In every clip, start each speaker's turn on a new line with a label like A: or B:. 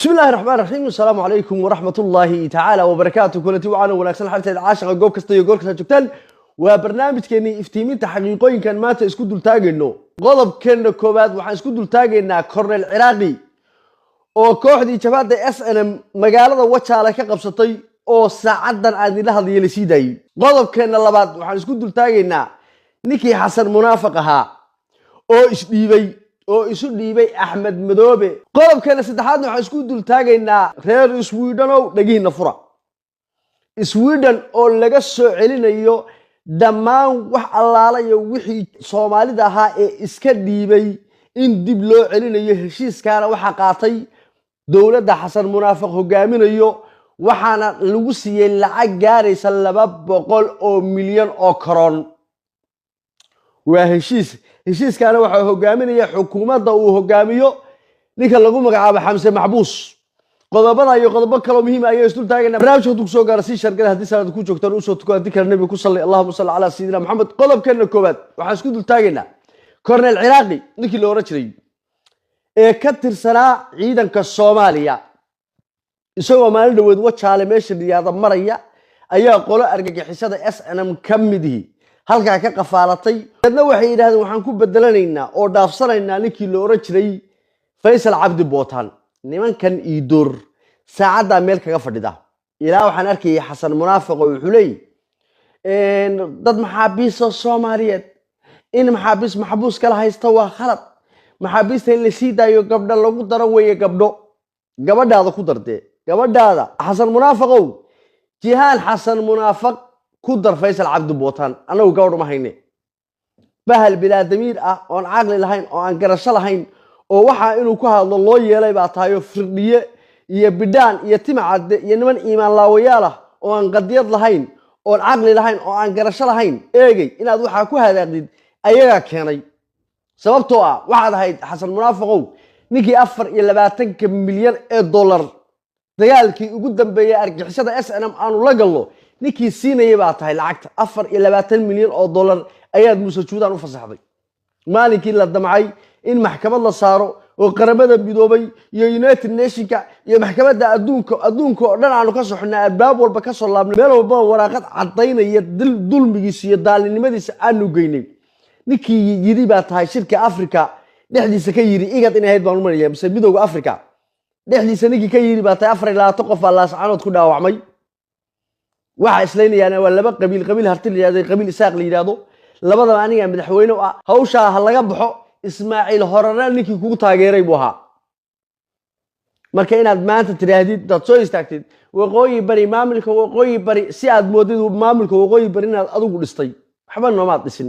A: بسم الله الرحمن الرحيم. السلام عليكم ورحمة الله تعالى وبركاته. كلتي وعنا وناكسن حالتي عاشقة جوب كستا يقول كستا جبتان وبرنامج كني افتيمين تحقيقين كان مات اسكودو التاجنو غضب كنا كوباد وحن اسكودو التاجنا كورنيل العراقي oo kooxdii jabaada SNM magaalada Wachaale ka qabsatay oo saacadan aan la hadlay la siiday qodobkeena labaad waxaan isku dul taagaynaa ninkii Xasan Munaafiq ahaa oo isu dhiibay Axmed Madoobe qodobkeena saddexaad waxaan isku dul taagaynaa reer Sweden oo dhagiina fura Sweden oo laga soo celinayo dhammaan wax allaalayo wixii Soomaalida ahaa ee iska dhiibay in dib loo celinayo heshiiskaana waxa qaatay dawladda Xasan Munaafiq hogaaminayo waxaana lagu siiyay lacag gaaraysa 200 milyan oo karoon waa heshiiskaana waxa hogaaminaya xukuumadda uu hogaamiyo ninka lagu magacaabo Xamse Maxbuus qodobada iyo qodobo kale oo muhiim ah ayay isdul taagana barnaamijka ku soo gaarsiin shargada hadii sanad ku joogtaan u soo tuko dikar nabi ku salli Allahumma salli ala sayyidina Muhammad qodobkeena koobaad waxa isku dul taagana Colonel Iraqi ninkii loo rajray ee ka tirsanaa ciidanka Soomaaliya isagoo maalin dhaweed Wachaale meesha diyaada maraya ayaa qolo argagixisada SNM kamidii halka ka qafaalatay dadna waxay yiraahdeen waxaan ku bedelanaynaa oo dhaafsanaynaa ninkii loo rajray Faysal Cabdi Bootaan nimankan iidur saacada meel kaga fadhida ilaa waxaan arkay Xasan Munaafiq oo wuxuu leeyahay dad maxaabiis Soomaaliyeed in maxbuus kala haysta waa khalad maxaabiista in la sii daayo gabdha lagu daro weeye gabadhaada ku dardee gabadhaada Xasan Munaafiqow jihaan Xasan Munaafiq ku dar Faysal Cabdi Bootaan anagu gabadh ma hayne bahal bilaa damiir ah oo aan aqli lahayn oo aan garasho lahayn oo waxa inuu ku hadlo loo yeelay baa taayo firdhiye iyo bidaan iyo timacad iyo niman iimaan laawayaal ah oo aan qadiyad lahayn oo aan aqli lahayn oo aan garasho lahayn eegay inaad waxa ku hadaaqdid ayaga keenay sababtoo ah waxaad ahayd Xasan Munaafiqow ninkii 24 milyan ee dollar dagaalkii ugu dambeeyay argixisada SNM aanu la galno ninkii siinayay baa tahay lacagta 24 milyan oo dollar ayaad Muuse Juudaan u fasaxday maalinkii la damcay in maxkamad la saaro oo qaramada midoobay iyo United Nationska iyo maxkamadda adduunka oo dhan aanu ka soxnaa albaab walba ka soo laabnay meel walba waraaqad cadaynaya dulmigiisa iyo daalinimadiisa aanu geynay ninkii yiri baa tahay shirka Afrika dhexdiisa ka yiri igad in ahayd baan u mariyay mise midowga Afrika dhexdiisa ninkii ka yiri baa tahay 24 qof Allah saanood ku dhaawacmay waxa islaynayaan waa laba qabiil harti liyaday qabiil isaaq la yiraahdo labadaba aniga madaxweyne ah hawsha laga baxo Ismaaciil Horana ninkii kugu taageeray buu ahaa marka inaad maanta tiraahdid dad soo istaagtid waqooyi bari maamulka waqooyi bari si aad moodid maamulka waqooyi bari inaad adigu dhistay waxba noomaad dhisin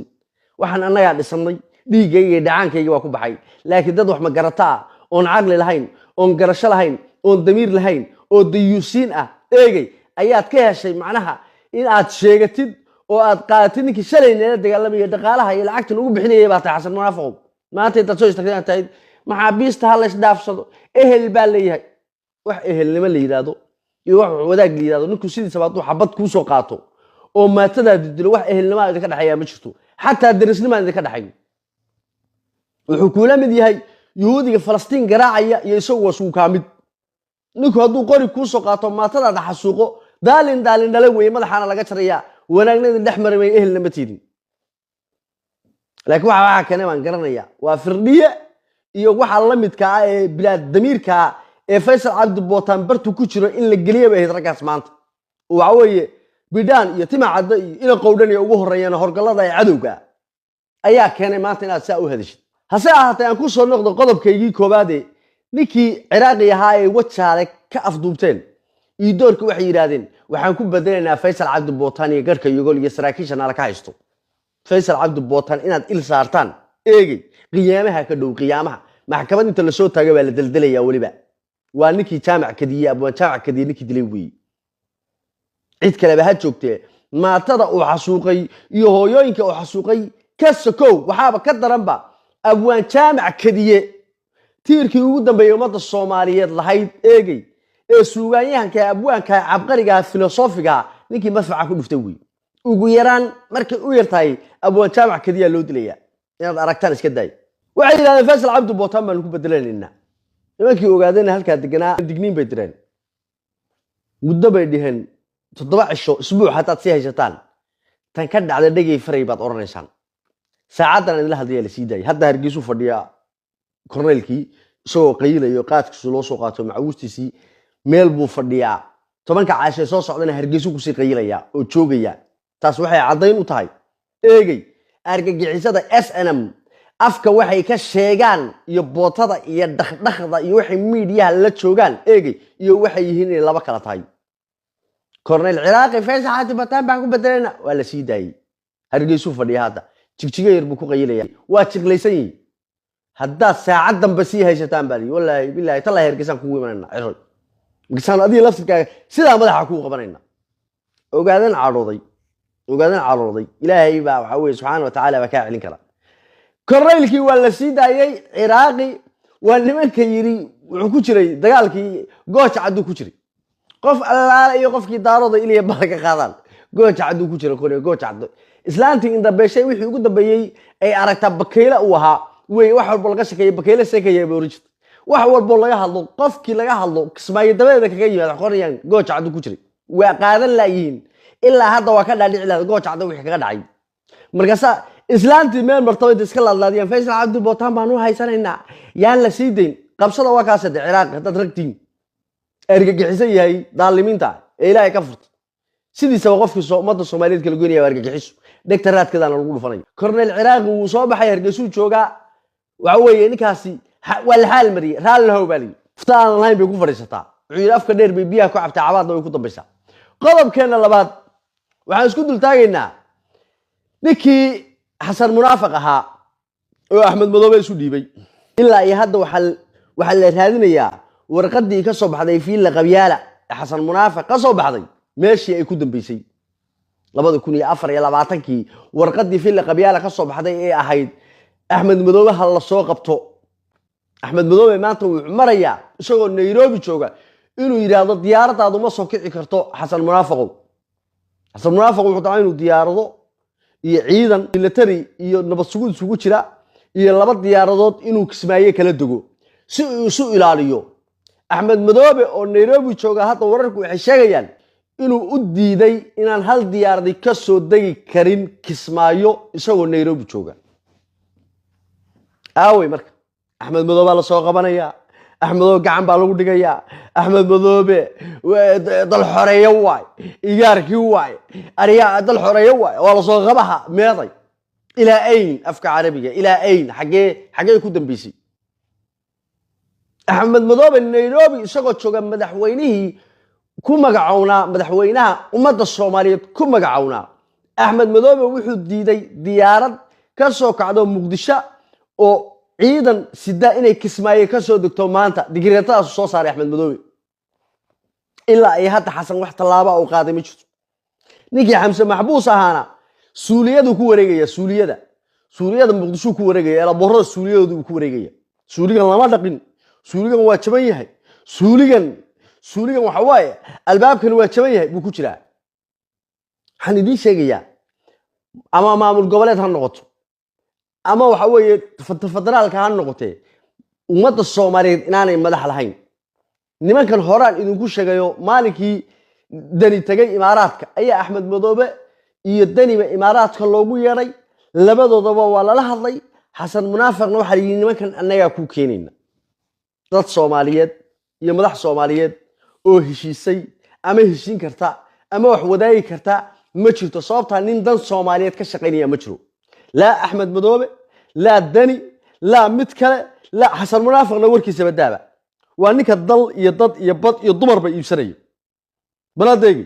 A: waxaan anaga dhisanay dhiigayga dhacaankayga waa ku baxay laakiin dad wax ma garata oon aqli lahayn oon garasho lahayn oon damiir lahayn oo dayuusiin ah eegay ayaad ka heshay macnaha in aad sheegatid oo aad qaadatid ninkii shalayna dagaalamay dhaqaalaha iyo lacagta ugu bixinayay baa tahay Xasan Munaafiq maanta dad soo istaagtay tahay maxaabiista hal is dhaafsado ehel baa leeyahay wax ehelnimo la yiraahdo iyo wax wadaag la yiraahdo ninku sidiisa baad u xabad ku soo qaato oo maatada dilo wax ehelnimo ka dhaxaya ma jirto حتى درسني ما ذيك دحين وحكومة مديهاي يهودي فلسطين جراعية يسووا سوق كامل نكو هدو قري كوسو قاطو ما تدا دحسوقو دالين دلوي مدحانا laga jariya wanaagna dhaxmar may ehel lama tiidin laakiin waxa kana waan garanaya waa firdhiye iyo waxa la midka ah ee bilaad damiirka ee Faysal Cabdi Bootaan bartu ku jiro in la galiyo bay ragaas maanta waxa weeye bidaan iyo timacada iyo ila qowdhan iyo ugu horeeyana horgalada ay cadowga ayaa keenay maanta inaad saa u hadashid hase ahaatee aan ku soo noqdo qodobkaygii koobaad ninkii Iraqi ahaa ee Wachaale ka afduubteen iyo doorka waxay yiraahdeen waxaan ku bedelaynaa Faysal Cabdi Bootaan iyo garka iyo gol iyo saraakiisha nala ka haysto Faysal Cabdi Bootaan inaad il saartaan eegay qiyaamaha ka dhow qiyaamaha maxkamad inta la soo taagay baa la daldalaya waliba waa ninkii jaamac kadiye abwaan jaamac kadiye ninkii dilay weey cid kale ba ha joogtee maatada uu xasuuqay iyo hooyooyinka uu xasuuqay ka sokow waxaaba ka daranba abwaan jaamac kadiye tiirkii ugu dambeeyay umada Soomaaliyeed lahayd eegay ee suugaanyahanka abwaanka cabqariga filosofiga ninkii madfaca ku dhuftay weey ugu yaraan markay u yartahay abwaan jaamac kadiye loo dilaya inaad aragtaan iska day waxay yiraahdeen Faysal Cabdi Bootaan baan ku bedelaynaa nimankii ogaadayna halkaa deganaa digniin bay direen muddo bay dhiheen 7 cisho isbuuc hataad sii haysataan tan ka dhacda dhagay faray baad oranaysaan saacadan idin la hadlaya la sii daayay hadda Hargeysa fadhiya korneelkii isagoo qaylayo qaadkiisu loo soo qaato macawistiisii meel buu fadhiyaa 10 caashay soo socdana Hargeysa ku sii qaylaya oo joogaya taas waxay cadayn u tahay eegay argagixisada SNM afka waxay ka sheegaan iyo bootada iyo dhaqdhaqda iyo waxay meediyaha la joogaan eegay iyo waxay yihiin in laba kala tahay korneel Ciraaqi Faysal Xaati Bataan baan ku bedelena waa la sii daayay Hargeysa fadhiya hadda jigjiga yar buu ku qaylaya waa jiglaysan yihiin hadda saacadan ba sii haysataan bali wallahi billahi talaa Hargeysa ku imanayna ciro gisaan adii laftirkaaga sida madaxa ku qabanayna ogaadan caarooday ilaahay baa waxa weey subhanahu wa ta'ala ba ka celin kara korneelkii waa la sii daayay Ciraaqi waa nimanka yiri wuxuu ku jiray dagaalkii gooja cadu ku jiray qof allaala iyo qofkii daaroda ilaa baraka qaadaan gooja cadu ku jira koonay gooja cadu islaantii inda beeshay wixii ugu dambeeyay ay aragta bakayla u ahaa way wax walba laga shaqeeyay bakayla seekaya boorjid wax walba laga hadlo qofkii laga hadlo kismaayo dabeeda kaga yimaad qorayaan gooja cadu ku jiray waa qaadan laayiin ilaa hadda waa ka dhaadhici lahayd gooja cadu wixii kaga dhacay markaas islaantii meel martabad iska laadlaadiyaan Faysal Cabdi Bootaan baan u haysanayna yaan la sii deyn qabsada waa kaas Ciraaq dad ragtiin argagixisan yahay daalimiinta ilaahay ka furtay sidiisa qofkii ummadda Soomaaliyeed kala goynaya argagixiso dhagtaraadkadana lagu dhufanay korneel Ciraaqi uu soo baxay Hargeysa jooga waxa weeye ninkaasi wal xaal mariye raal lahow bali ftaan lahayn bay ku fariisataa wuxuu afka dheer bay biyaha ku cabtaa cabaadna way ku dambaysaa qodobkeena labaad waxaan isku dul taagaynaa ninkii xasan munaafiq ahaa oo Axmed Madoobe isu dhiibay ilaa iyo hadda waxa la raadinayaa warqadii ka soo baxday fiil qabyala xasan munaafiq ka soo baxday meeshii ay ku dambeysay 2024 warqadii fiil qabyala ka soo baxday ee ahayd Axmed Madoobe hal la soo qabto Axmed Madoobe maanta wuxuu marayaa isagoo Nairobi jooga inuu yiraahdo diyaaradaadu ma soo kici karto xasan munaafiq wuxuu taa inuu diyaarado iyo ciidan military iyo nabad sugid isugu jira iyo laba diyaaradood inuu kismaaye kala dago si uu isu ilaaliyo Axmed Madoobe oo Nairobi jooga hadda wararku waxay sheegayaan inuu u diiday inaan hal diyaaradi ka soo dagi karin kismaayo isagoo Nairobi jooga aaway marka Axmed Madoobe la soo qabanaya Axmed Madoobe gacan baa lagu dhigaya Axmed Madoobe dal xoreeyo waay iyaarkii waay ariya dal xoreeyo waay oo la soo qabaha meeday ila ayn afka carabiga ila ayn xagee ku dambeysay Axmed Madoobe Nairobi isagoo jooga madaxweynihii ku magacaawna madaxweynaha ummadda Soomaaliyeed ku magacaawna Axmed Madoobe wuxuu diiday diyaarad ka soo kacdo Muqdisho oo ciidan sida inay kismaaye ka soo degto maanta digreetaas soo saaray Axmed Madoobe ilaa ay hadda xasan wax talaaba oo qaaday ma jirto ninkii xamse maxbuus ahaana suuliyadu ku wareegaya suuliyada Muqdisho ku wareegaya ila borro suuliyadu ku wareegaya suuligan lama dhaqin suuligan waa jaban yahay suuligan waxa waaye albaabkan waa jaban yahay buu ku jiraa waxaan idin sheegayaa ama maamul goboleed ha noqoto ama waxa weeye federaalka ha noqotee ummadda Soomaaliyeed inaanay madax lahayn nimankan horaan idinku sheegayo maalinkii dani tagay imaaraadka ayaa Axmed Madoobe iyo daniba imaaraadka loogu yeeray labadoodaba waa la hadlay xasan munaafiqna waxa yiri nimankan anaga ku keenayna dad Soomaaliyeed iyo madax Soomaaliyeed oo heshiisay ama heshiin karta ama wax wadaagi karta ma jirto sababta nin dan Soomaaliyeed ka shaqeynaya ma jiro la Axmed Madoobe la dani la mid kale la xasan munaafiqna warkiisa badaaba waa ninka dal iyo dad iyo bad iyo dumar ba iibsanay baladeegi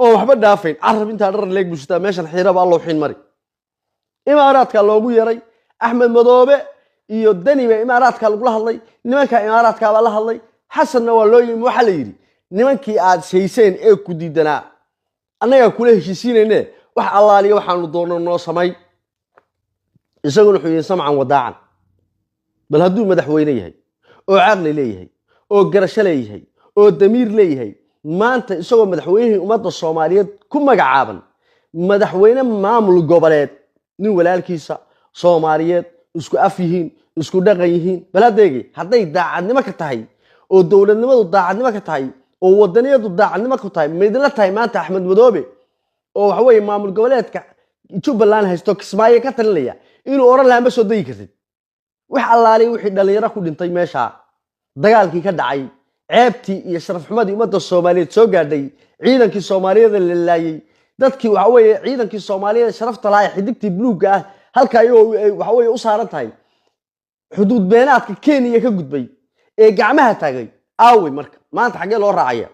A: oo waxba dhaafeen arab inta dhar leeg bulshada meeshan xiiraba Allah xiin mari imaaraadka loogu yeeray Axmed Madoobe iyo daniba imaaraadka lagu hadlay nimanka imaaraadka baa la hadlay xasanna waa loo yimi waxa la yiri nimankii aad sheeyseen ee ku diidana anaga kula heshiisiinayne wax allaaliyo waxaanu doono noo samay isaguna wuxuu yiri samcan wadaacan bal haduu madaxweyne yahay oo caqli leeyahay oo garasho leeyahay oo damiir leeyahay maanta isagoo madaxweynihii ummadda Soomaaliyeed ku magacaaban madaxweyne maamul goboleed nin walaalkiisa Soomaaliyeed isku af yihiin isku dhaqan yihiin baladeegi haday daacadnimo ka tahay oo dowladnimadu daacadnimo ka tahay oo wadaniyadu daacadnimo ka tahay meedla tahay maanta Axmed Madoobe oo waxa weeye maamul goboleedka Jubbaland haysto Kismaayo ka talinaya inuu oran lahaa ma soo degi kartid wax allaali wixii dhalinyaro ku dhintay meesha dagaalkii ka dhacay ceebtii iyo sharaf xumadii ummadda Soomaaliyeed soo gaadhay ciidankii Soomaaliyeed la laayay dadkii waxa weeye ciidankii Soomaaliyeed sharafta lahayd xidigtii buluuga ah halka ay waxa weeye u saaran tahay xuduud beenaadka Kenya ka gudbay ee gacmaha taagay aaway marka maanta xagee loo raacaya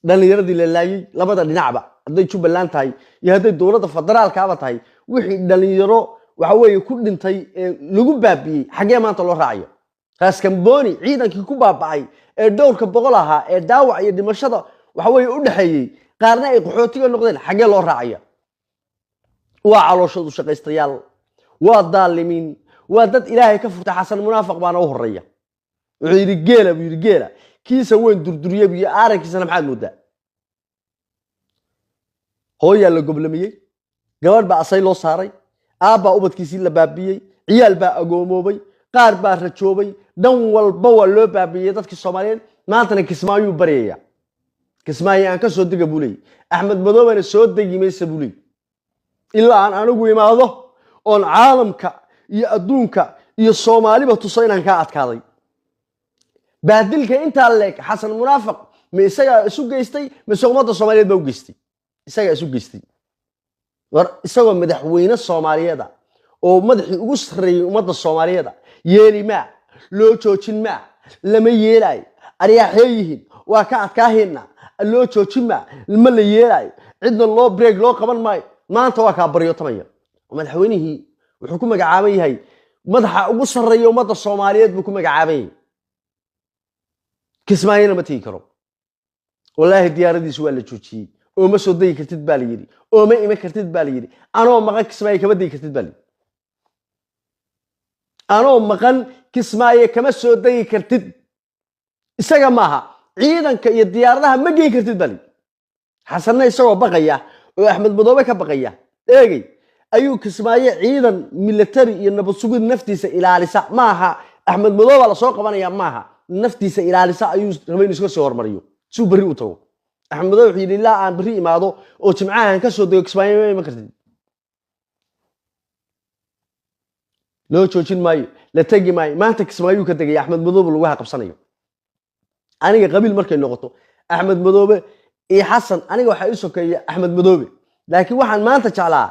A: dhalinyaradii la laayay labada dhinacba haday Jubbaland tahay iyo haday dowladda federaalka aba tahay wixii dhalinyaro waxa weeye ku dhintay lagu baabiyay xagee maanta loo raacayo taas Kamboni ciidankii ku baabacay ee dhowrka boqol ahaa ee daawac iyo dhimashada waxa weeye u dhaxeeyay qaarna ay qaxootiga noqdeen xagee loo raacaya waa calooshadu shaqaystayaal waa daalimiin waa dad Ilaahay ka furtay xasan munaafiq baana u horeeya wuxuu yiri geela kiisa weyn durduriyay iyo aarankiisana maxaad moodaa hooyaa la goblamiyay gabadh baa asay loo saaray aabba ubadkiisii la baabiyay ciyaal baa agoomoobay qaar baa rajoobay dhan walba waa loo baabiyay dadkii Soomaaliyeed maantana Kismaayo bariyaya Kismaayo aan ka soo diga bulay Axmed Madoobena soo degi maysa bulay ilaa aan anigu imaado oo caalamka iyo adduunka iyo Soomaaliba tusaynan ka adkaaday baadilka inta leek xasan munaafiq ma isaga isu geystay ma ummadda Soomaaliyeed baa u geystay isaga isu geystay war isagoo madaxweyne Soomaaliyeed oo madaxii ugu sareeyay ummadda Soomaaliyeed yeeli ma loo joojin ma lama yeelay ariyaxeeyihiin waa ka adkaahayna loo joojin ma la yeelay cidna loo break loo qaban maayo maanta waa ka baryo tamaya madaxweynihii wuxuu ku magacaaban yahay madaxa ugu sareeyay ummadda Soomaaliyeed buu ku magacaaban yahay Kismaayona ma tii karo wallahi diyaaradiisu waa la joojiyay oo ma soo degi kartid baa la yiri oo ma iman kartid baa la yiri anoo maqan Kismaayo kama degi kartid baa la yiri anoo maqan Kismaayo kama soo degi kartid isaga maaha ciidanka iyo diyaaradaha ma geyn kartid baa la yiri xasanna isagoo baqaya oo Axmed Madoobe ka baqaya eegay ayuu Kismaayo ciidan military iyo nabad sugid naftiisa ilaalisa maaha Axmed Madoobe la soo qabanaya maaha naftiisa ilaalisa ayuu rabayn iska soo hormariyo suu bari u tago Axmed Madoobe wuxuu yiri ilaa aan bari imaado oo jimcahan ka soo dego Kismaayo ma kartid loo joojin maayo la tagi maayo maanta Kismaayo ka tagay Axmed Madoobe lagu qabsanayo aniga qabiil markay noqoto Axmed Madoobe iyo Xasan aniga waxa ii sokeeyay Axmed Madoobe laakiin waxaan maanta jeclaa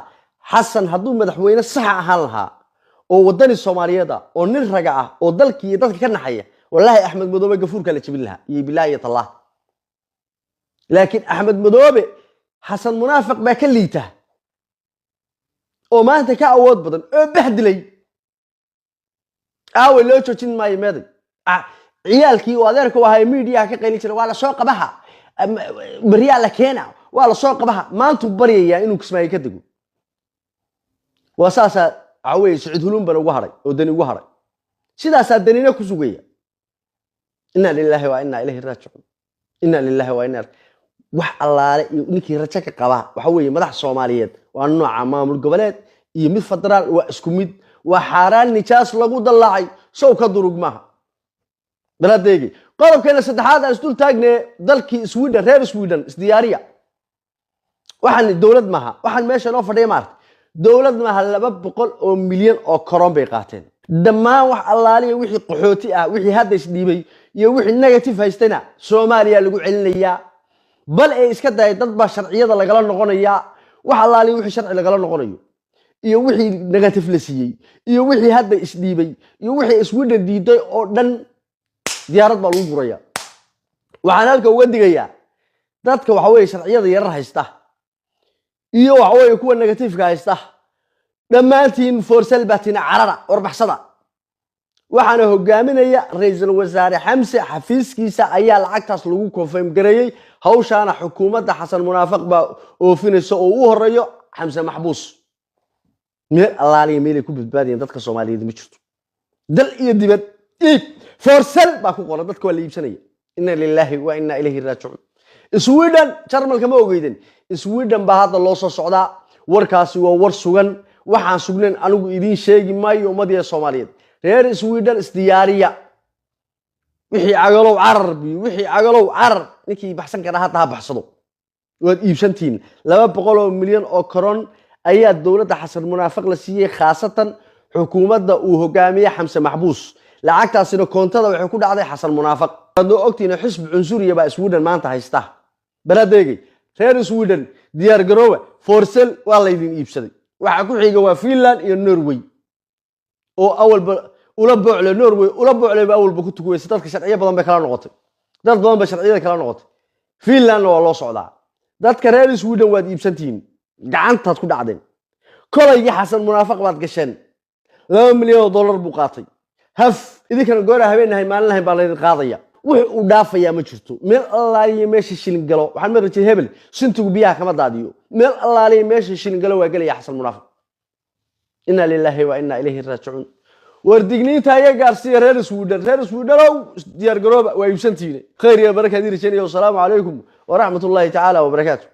A: Xasan hadduu madaxweyne sax ahaan lahaa oo wadani Soomaaliyeed oo nin raga ah oo dalkii iyo dadka ka naxaya wallahi Axmed Madoobe gafuurka la jibin lahaa iyo bilaahi tallah laakiin Axmed Madoobe xasan munaafiq baa ka liita oo maanta ka awood badan oo bahdilay aawe loo joojin maayo meeday ciyaalkii oo adeerka wahay media ka qeylin jiray waa la soo qabaha bariya la keena waa la soo qabaha maanta bariyaya inuu Kismaayo ka dago wasaasa away Saciid Hulun bana ugu haray oo dani ugu haray sidaas danina ku sugaya inna lillahi wa inna ilayhi raaji'un inna lillahi wa inna wax allaale iyo ninkii rajo ka qaba waxa weeye madax Soomaaliyeed waa nooca maamul goboleed iyo mid federaal waa isku mid waa xaraan nijaas lagu dalaacay soo ka durug maaha daladeegi qodobkeena saddexaad aan isdul taagnay dalkii Sweden reer Sweden isdiyaariya waxaan dawlad maaha waxaan meesha noo fadhiyo maartay dawlad maaha 200 oo milyan oo koron bay qaateen dhammaan wax allaaliye wixii qaxooti ah wixii hadda isdhiibay iyo wixii negative haystana Soomaaliya lagu celinayaa bal ay iska day dad ba sharciyada lagala noqonaya wax allaaliye wixii sharci lagala noqonayo iyo wixii negative la siiyay iyo wixii hadda isdhiibay iyo wixii Sweden diiday oo dhan diyaarad baa lagu guraya waxaan halka uga digayaa dadka waxa weeye sharciyada yar haysta iyo waxa weeye kuwa negative ka haysta dhammaantiin forsal baatina carara warbaxsada waxaana hogaaminaya ra'iisul wasaare Xamse xafiiskiisa ayaa lacagtaas lagu confirm gareeyay hawshaana xukuumadda xasan munaafiq baa oofinayso oo u horeeyo Xamse maxbuus meel allaaliye meel ku badbaadiyeen dadka Soomaaliyeed ma jirto dal iyo dibad forsal baa ku qoran dadka waa la iibsanaya inna lillahi wa inna ilayhi raaji'un Sweden jarmalka ma ogeydin Sweden baa hadda loo soo socdaa warkaasi waa war sugan waxaan sugnayn anigu idin sheegi maayo ummadda Soomaaliyeed reer Sweden isdiyaariya wixii cagalow carar bi wixii cagalow carar ninkii baxsan kara hadda ha baxsado waad iibsantiin 200 milyan oo koron ayaa dawladda xasan munaafiq la siiyay khaasatan xukuumadda uu hogaamiye xamse maxbuus lacagtaasina koontada waxay ku dhacday xasan munaafiq hadoo ogtiina xisb cunsuriya baa Sweden maanta haysta baradeegay reer Sweden diyaar garooba forsel waa la idin iibsaday waxa ku xiga waa Finland iyo Norway oo awalba ula boocle Norway ula boocle awalba ku tukuwaysa dadka sharciyo badan bay kala noqotay dad badan bay sharciyada kala noqotay Finland waa loo socdaa dadka reer Sweden waad iibsantiin gacantaad ku dhacdeen kolayga xasan munaafiq baad gasheen $2 milyan buu qaatay haf idinkana goora habeenahay maalin lahayn baa la idin qaadaya wix uu dhaafaya ma jirto meel allaaliye meesha shilin galo waxaan ma rajay hebel sintigu biyaha kama daadiyo meel allaaliye meesha shilin galo waa galaya xasan munaafiq inna lillahi wa inna ilayhi raaji'un wardigniinta ayaa gaarsiiyay reer Sweden diyaar garooba waa iibsantiin khayr iyo barakaad iyo rajaynayo salaamu calaykum wa rahmatullahi ta'ala wa barakaatuh